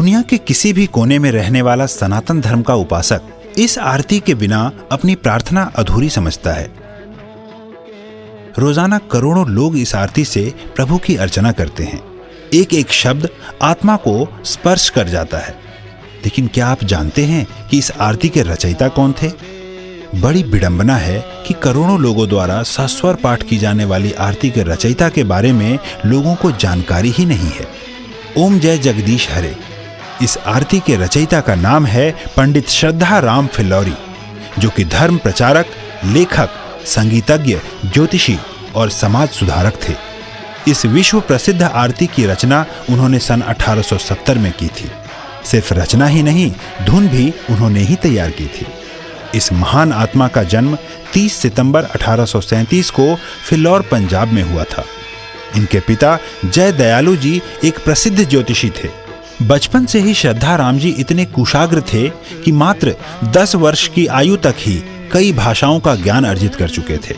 दुनिया के किसी भी कोने में रहने वाला सनातन धर्म का उपासक इस आरती के बिना अपनी प्रार्थना अधूरी समझता है। रोजाना करोड़ों लोग इस आरती से प्रभु की अर्चना करते हैं। एक एक शब्द आत्मा को स्पर्श कर जाता है। लेकिन क्या आप जानते हैं कि इस आरती के रचयिता कौन थे? बड़ी विडंबना है कि करोड़ों लोगों द्वारा सस्वर पाठ की जाने वाली आरती के रचयिता के बारे में लोगों को जानकारी ही नहीं है। ओम जय जगदीश हरे। इस आरती के रचयिता का नाम है पंडित श्रद्धा राम फिल्लौरी, जो कि धर्म प्रचारक, लेखक, संगीतज्ञ, ज्योतिषी और समाज सुधारक थे। इस विश्व प्रसिद्ध आरती की रचना उन्होंने सन 1870 में की थी। सिर्फ रचना ही नहीं, धुन भी उन्होंने ही तैयार की थी। इस महान आत्मा का जन्म 30 सितंबर 1837 को फिल्लौर, पंजाब में हुआ था। इनके पिता जय दयालु जी एक प्रसिद्ध ज्योतिषी थे। बचपन से ही श्रद्धा राम जी इतने कुशाग्र थे कि मात्र 10 वर्ष की आयु तक ही कई भाषाओं का ज्ञान अर्जित कर चुके थे।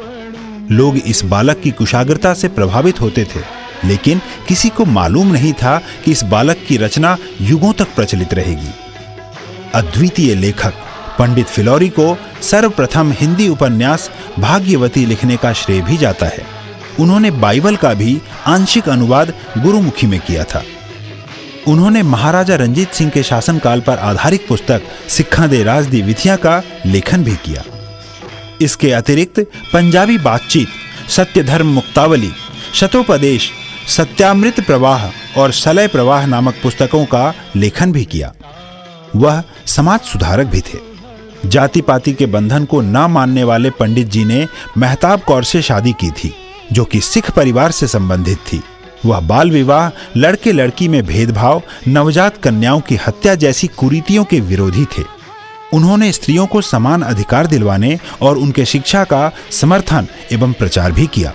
लोग इस बालक की कुशाग्रता से प्रभावित होते थे, लेकिन किसी को मालूम नहीं था कि इस बालक की रचना युगों तक प्रचलित रहेगी। अद्वितीय लेखक पंडित फिल्लौरी को सर्वप्रथम हिंदी उपन्यास भाग्यवती लिखने का श्रेय भी जाता है। उन्होंने बाइबल का भी आंशिक अनुवाद गुरुमुखी में किया था। उन्होंने महाराजा रंजीत सिंह के शासनकाल पर आधारित पुस्तक सिक्खा दे राज दी विधियां का लेखन भी किया। इसके अतिरिक्त पंजाबी बातचीत, सत्य धर्म मुक्तावली, शतोपदेश, सत्यामृत प्रवाह और सलय प्रवाह नामक पुस्तकों का लेखन भी किया। वह समाज सुधारक भी थे। जाति पाति के बंधन को न मानने वाले पंडित जी ने मेहताब कौर से शादी की थी, जो कि सिख परिवार से संबंधित थी। वह बाल विवाह, लड़के लड़की में भेदभाव, नवजात कन्याओं की हत्या जैसी कुरीतियों के विरोधी थे। उन्होंने स्त्रियों को समान अधिकार दिलवाने और उनके शिक्षा का समर्थन एवं प्रचार भी किया।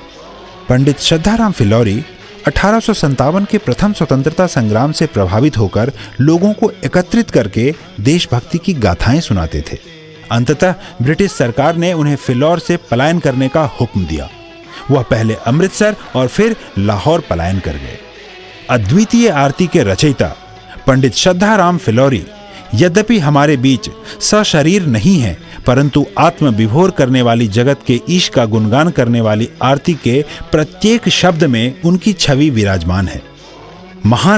पंडित श्रद्धाराम फिल्लौरी 1857 के प्रथम स्वतंत्रता संग्राम से प्रभावित होकर लोगों को एकत्रित करके देशभक्ति की गाथाएं सुनाते थे। अंततः ब्रिटिश सरकार ने उन्हें फिल्लौर से पलायन करने का हुक्म दिया। वह पहले अमृतसर और फिर लाहौर पलायन कर गए। अद्वितीय आरती के रचयिता पंडित श्रद्धाराम फिल्लौरी यद्यपि हमारे बीच सशरीर नहीं है, परंतु आत्म विभोर करने वाली जगत के ईश का गुणगान करने वाली आरती के प्रत्येक शब्द में उनकी छवि विराजमान है। महान